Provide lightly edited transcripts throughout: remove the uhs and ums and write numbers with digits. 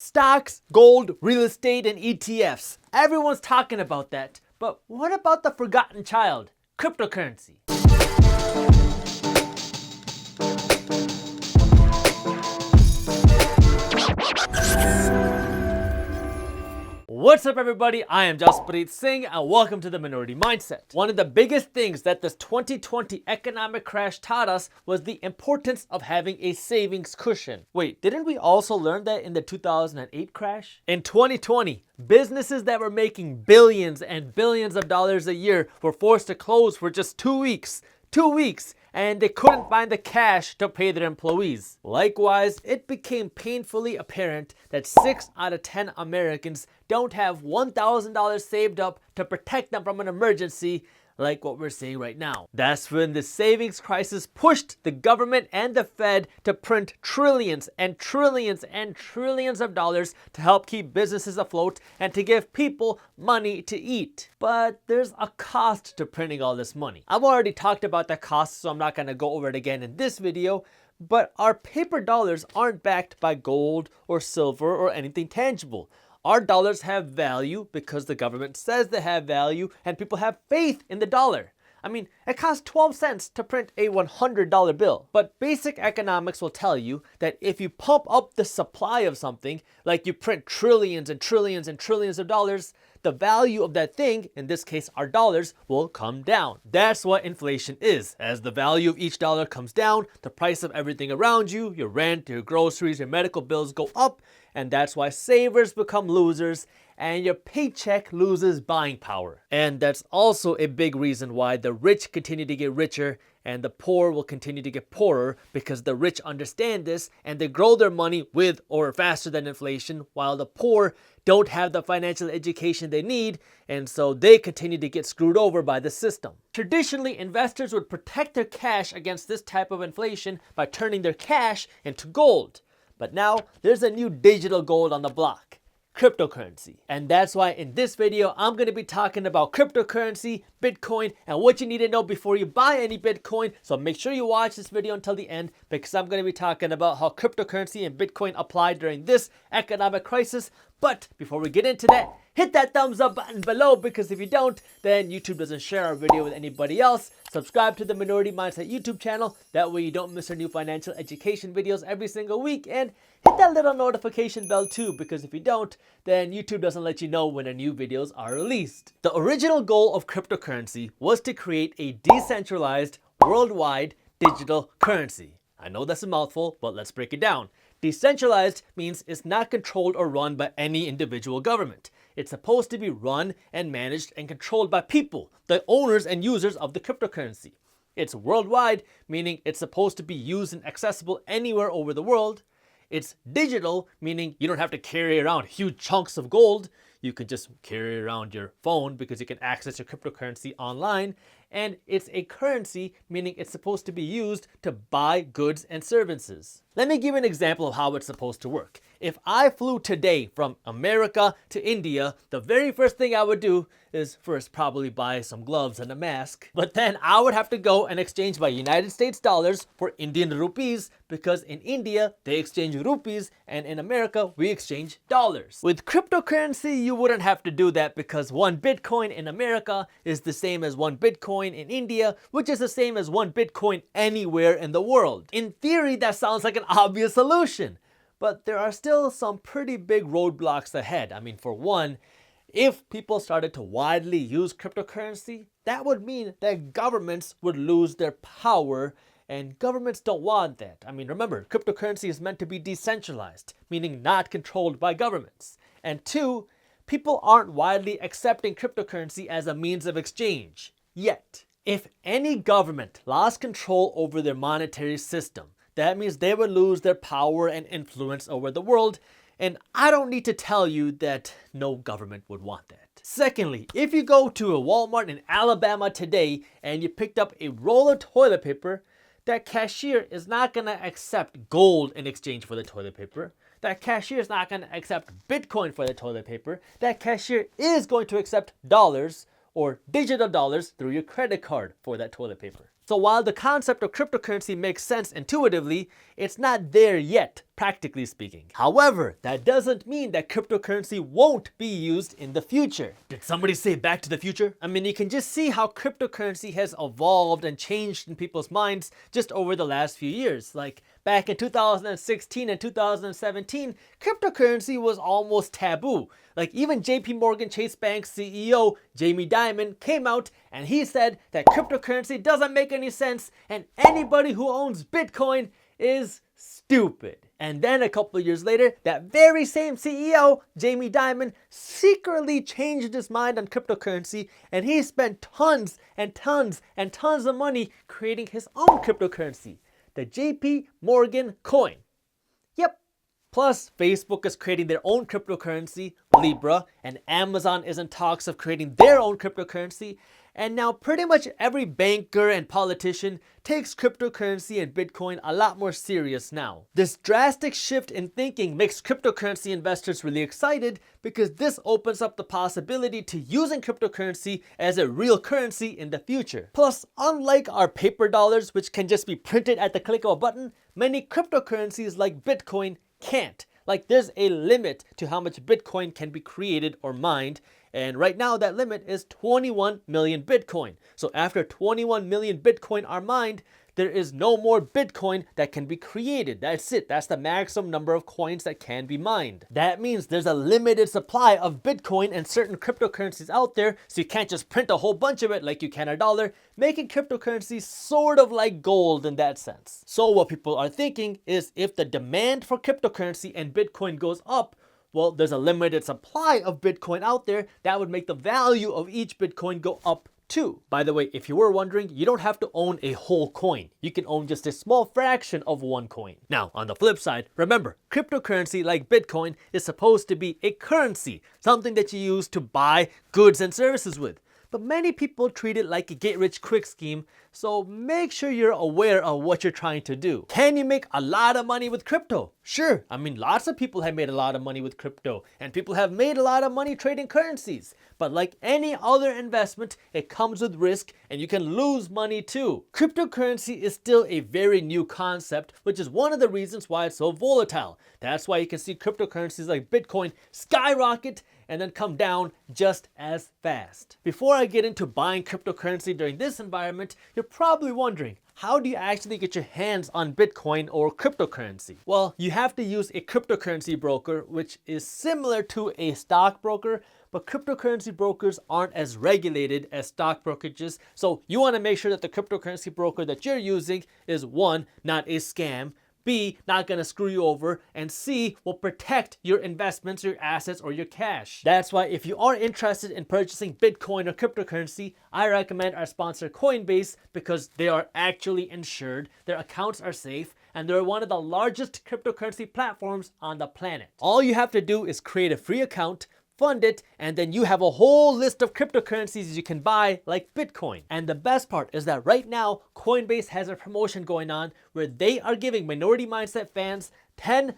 Stocks, gold, real estate, and ETFs. Everyone's talking about that. But what about the forgotten child, cryptocurrency? What's up, everybody? I am Jaspreet Singh and welcome to the Minority Mindset. One of the biggest things that this 2020 economic crash taught us was the importance of having a savings cushion. Wait, didn't we also learn that in the 2008 crash? In 2020, businesses that were making billions and billions of dollars a year were forced to close for just 2 weeks. 2 weeks, and they couldn't find the cash to pay their employees. Likewise, it became painfully apparent that 6 out of 10 Americans don't have $1,000 saved up to protect them from an emergency like what we're seeing right now. That's when the savings crisis pushed the government and the Fed to print trillions and trillions and trillions of dollars to help keep businesses afloat and to give people money to eat. But there's a cost to printing all this money. I've already talked about the cost, so I'm not gonna go over it again in this video, but our paper dollars aren't backed by gold or silver or anything tangible. Our dollars have value because the government says they have value and people have faith in the dollar. I mean, it costs 12 cents to print a $100 bill. But basic economics will tell you that if you pump up the supply of something, like you print trillions and trillions and trillions of dollars, the value of that thing, in this case our dollars, will come down. That's what inflation is. As the value of each dollar comes down, the price of everything around you, your rent, your groceries, your medical bills go up, and that's why savers become losers and your paycheck loses buying power. And that's also a big reason why the rich continue to get richer and the poor will continue to get poorer, because the rich understand this and they grow their money with or faster than inflation, while the poor don't have the financial education they need, and so they continue to get screwed over by the system. Traditionally, investors would protect their cash against this type of inflation by turning their cash into gold. But now there's a new digital gold on the block: cryptocurrency. And that's why in this video, I'm going to be talking about cryptocurrency, Bitcoin, and what you need to know before you buy any Bitcoin. So make sure you watch this video until the end, because I'm going to be talking about how cryptocurrency and Bitcoin apply during this economic crisis. But before we get into that, hit that thumbs up button below, because if you don't, then YouTube doesn't share our video with anybody else. Subscribe to the Minority Mindset YouTube channel. That way you don't miss our new financial education videos every single week. And hit that little notification bell too, because if you don't, then YouTube doesn't let you know when our new videos are released. The original goal of cryptocurrency was to create a decentralized, worldwide digital currency. I know that's a mouthful, but let's break it down. Decentralized means it's not controlled or run by any individual government. It's supposed to be run and managed and controlled by people, the owners and users of the cryptocurrency. It's worldwide, meaning it's supposed to be used and accessible anywhere over the world. It's digital, meaning you don't have to carry around huge chunks of gold. You can just carry around your phone because you can access your cryptocurrency online. And it's a currency, meaning it's supposed to be used to buy goods and services. Let me give you an example of how it's supposed to work. If I flew today from America to India, the very first thing I would do is first probably buy some gloves and a mask. But then I would have to go and exchange my United States dollars for Indian rupees, because in India they exchange rupees and in America we exchange dollars. With cryptocurrency, you wouldn't have to do that, because one Bitcoin in America is the same as one Bitcoin in India, which is the same as one Bitcoin anywhere in the world. In theory, that sounds like an obvious solution, but there are still some pretty big roadblocks ahead. I mean, for one, if people started to widely use cryptocurrency, that would mean that governments would lose their power, and governments don't want that. I mean, remember, cryptocurrency is meant to be decentralized, meaning not controlled by governments. And two, people aren't widely accepting cryptocurrency as a means of exchange yet. If any government lost control over their monetary system, that means they would lose their power and influence over the world. And I don't need to tell you that no government would want that. Secondly, if you go to a Walmart in Alabama today and you picked up a roll of toilet paper, that cashier is not going to accept gold in exchange for the toilet paper. That cashier is not going to accept Bitcoin for the toilet paper. That cashier is going to accept dollars or digital dollars through your credit card for that toilet paper. So while the concept of cryptocurrency makes sense intuitively, it's not there yet, practically speaking. However, that doesn't mean that cryptocurrency won't be used in the future. Did somebody say Back to the Future? I mean, you can just see how cryptocurrency has evolved and changed in people's minds just over the last few years. Like back in 2016 and 2017, cryptocurrency was almost taboo. Like even JP Morgan Chase Bank CEO Jamie Dimon came out and he said that cryptocurrency doesn't make any sense and anybody who owns Bitcoin is stupid. And then a couple of years later, that very same CEO, Jamie Dimon, secretly changed his mind on cryptocurrency and he spent tons and tons and tons of money creating his own cryptocurrency, the JP Morgan coin. Yep. Plus, Facebook is creating their own cryptocurrency, Libra, and Amazon is in talks of creating their own cryptocurrency. And now pretty much every banker and politician takes cryptocurrency and Bitcoin a lot more serious now. This drastic shift in thinking makes cryptocurrency investors really excited because this opens up the possibility to using cryptocurrency as a real currency in the future. Plus, unlike our paper dollars, which can just be printed at the click of a button, many cryptocurrencies like Bitcoin can't. Like there's a limit to how much Bitcoin can be created or mined. And right now that limit is 21 million Bitcoin. So after 21 million Bitcoin are mined, there is no more Bitcoin that can be created. That's it. That's the maximum number of coins that can be mined. That means there's a limited supply of Bitcoin and certain cryptocurrencies out there, so you can't just print a whole bunch of it like you can a dollar, making cryptocurrency sort of like gold in that sense. So what people are thinking is if the demand for cryptocurrency and Bitcoin goes up, well, there's a limited supply of Bitcoin out there that would make the value of each Bitcoin go up too. By the way, if you were wondering, you don't have to own a whole coin. You can own just a small fraction of one coin. Now, on the flip side, remember, cryptocurrency like Bitcoin is supposed to be a currency, something that you use to buy goods and services with. But many people treat it like a get-rich-quick scheme, so make sure you're aware of what you're trying to do. Can you make a lot of money with crypto? Sure, I mean lots of people have made a lot of money with crypto, and people have made a lot of money trading currencies. But like any other investment, it comes with risk and you can lose money too. Cryptocurrency is still a very new concept, which is one of the reasons why it's so volatile. That's why you can see cryptocurrencies like Bitcoin skyrocket and then come down just as fast. Before I get into buying cryptocurrency during this environment, you're probably wondering, how do you actually get your hands on Bitcoin or cryptocurrency? Well, you have to use a cryptocurrency broker, which is similar to a stockbroker, but cryptocurrency brokers aren't as regulated as stock brokerages. So you want to make sure that the cryptocurrency broker that you're using is one, not a scam, B, not gonna screw you over, and C, will protect your investments, your assets, or your cash. That's why if you are interested in purchasing Bitcoin or cryptocurrency, I recommend our sponsor Coinbase because they are actually insured, their accounts are safe, and they're one of the largest cryptocurrency platforms on the planet. All you have to do is create a free account, fund it, and then you have a whole list of cryptocurrencies you can buy like Bitcoin. And the best part is that right now, Coinbase has a promotion going on where they are giving Minority Mindset fans $10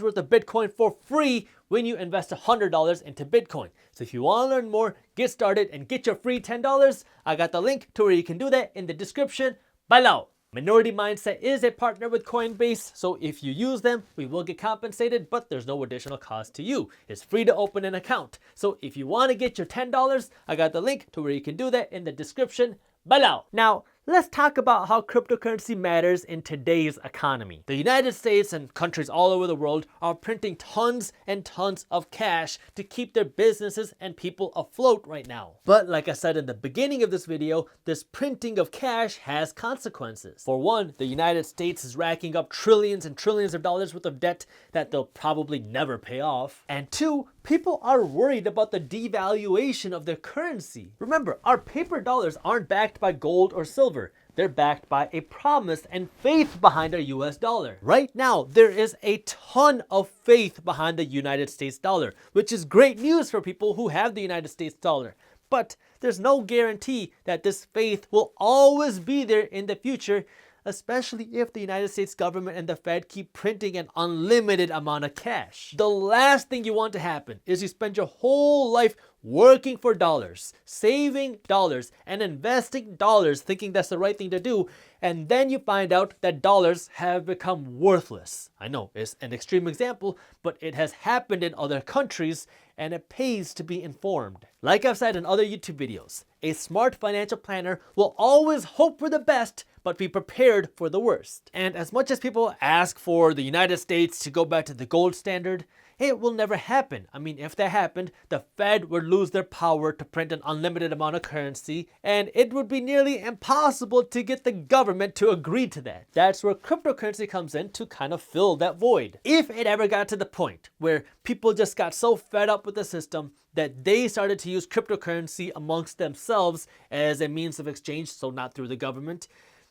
worth of Bitcoin for free when you invest $100 into Bitcoin. So if you want to learn more, get started and get your free $10. I got the link to where you can do that in the description below. Minority Mindset is a partner with Coinbase, so if you use them, we will get compensated, but there's no additional cost to you. It's free to open an account. So if you want to get your $10, I got the link to where you can do that in the description below. Now, let's talk about how cryptocurrency matters in today's economy. The United States and countries all over the world are printing tons and tons of cash to keep their businesses and people afloat right now. But like I said in the beginning of this video, this printing of cash has consequences. For one, the United States is racking up trillions and trillions of dollars worth of debt that they'll probably never pay off. And two, people are worried about the devaluation of their currency. Remember, our paper dollars aren't backed by gold or silver. They're backed by a promise and faith behind our US dollar. Right now, there is a ton of faith behind the United States dollar, which is great news for people who have the United States dollar. But there's no guarantee that this faith will always be there in the future. especially if the United States government and the Fed keep printing an unlimited amount of cash. The last thing you want to happen is you spend your whole life working for dollars, saving dollars, and investing dollars thinking that's the right thing to do, and then you find out that dollars have become worthless. I know it's an extreme example, but it has happened in other countries, and it pays to be informed. Like I've said in other YouTube videos, a smart financial planner will always hope for the best, but be prepared for the worst. And as much as people ask for the United States to go back to the gold standard, it will never happen. I mean, if that happened, the Fed would lose their power to print an unlimited amount of currency, and it would be nearly impossible to get the government to agree to that. That's where cryptocurrency comes in to kind of fill that void. If it ever got to the point where people just got so fed up with the system that they started to use cryptocurrency amongst themselves as a means of exchange, so not through the government,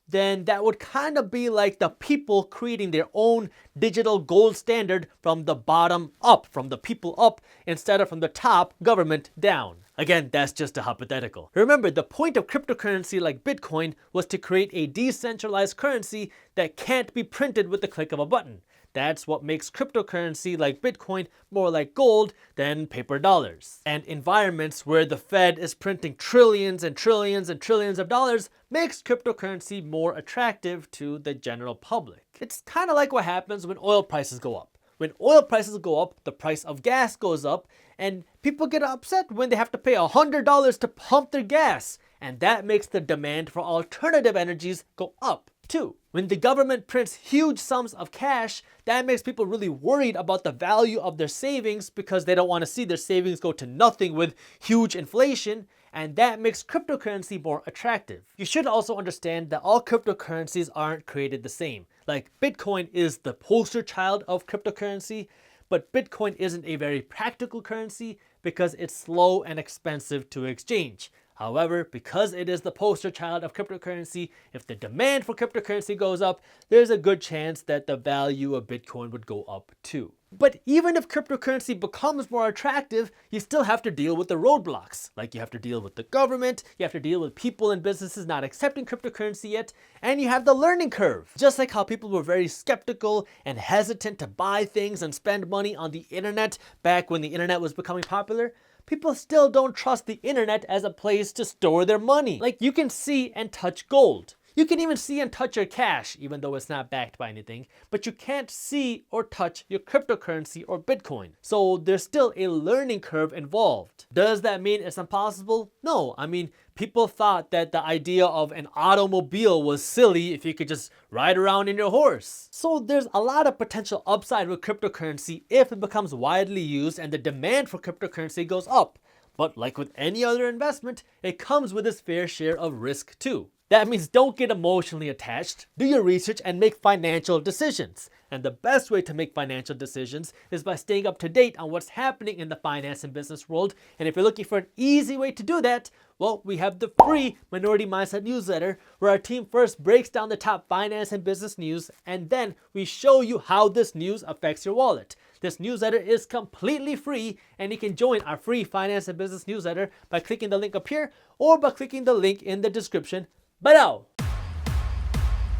then that would kind of be like the people creating their own digital gold standard from the bottom up, from the people up, instead of from the top, government, down. Again, that's just a hypothetical. Remember, the point of cryptocurrency like Bitcoin was to create a decentralized currency that can't be printed with the click of a button. That's what makes cryptocurrency like Bitcoin more like gold than paper dollars. And environments where the Fed is printing trillions and trillions and trillions of dollars makes cryptocurrency more attractive to the general public. It's kind of like what happens when oil prices go up. When oil prices go up, the price of gas goes up, and people get upset when they have to pay $100 to pump their gas. And that makes the demand for alternative energies go up too. When the government prints huge sums of cash, that makes people really worried about the value of their savings because they don't want to see their savings go to nothing with huge inflation, and that makes cryptocurrency more attractive. You should also understand that all cryptocurrencies aren't created the same. Like Bitcoin is the poster child of cryptocurrency, but Bitcoin isn't a very practical currency because it's slow and expensive to exchange. However, because it is the poster child of cryptocurrency, if the demand for cryptocurrency goes up, there's a good chance that the value of Bitcoin would go up too. But even if cryptocurrency becomes more attractive, you still have to deal with the roadblocks. Like you have to deal with the government, you have to deal with people and businesses not accepting cryptocurrency yet, and you have the learning curve. Just like how people were very skeptical and hesitant to buy things and spend money on the internet back when the internet was becoming popular, people still don't trust the internet as a place to store their money. Like you can see and touch gold. You can even see and touch your cash, even though it's not backed by anything, but you can't see or touch your cryptocurrency or Bitcoin. So there's still a learning curve involved. Does that mean it's impossible? No. I mean, people thought that the idea of an automobile was silly if you could just ride around in your horse. So there's a lot of potential upside with cryptocurrency if it becomes widely used and the demand for cryptocurrency goes up. But like with any other investment, it comes with its fair share of risk too. That means don't get emotionally attached, do your research, and make financial decisions. And the best way to make financial decisions is by staying up to date on what's happening in the finance and business world. And if you're looking for an easy way to do that, well, we have the free Minority Mindset newsletter where our team first breaks down the top finance and business news, and then we show you how this news affects your wallet. This newsletter is completely free, and you can join our free finance and business newsletter by clicking the link up here or by clicking the link in the description below.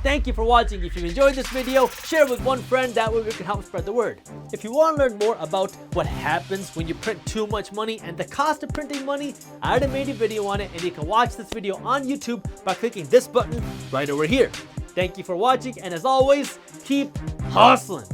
Thank you for watching. If you enjoyed this video, share it with one friend, that way we can help spread the word. If you want to learn more about what happens when you print too much money and the cost of printing money, I already made a video on it, and you can watch this video on YouTube by clicking this button right over here. Thank you for watching, and as always, keep hustling.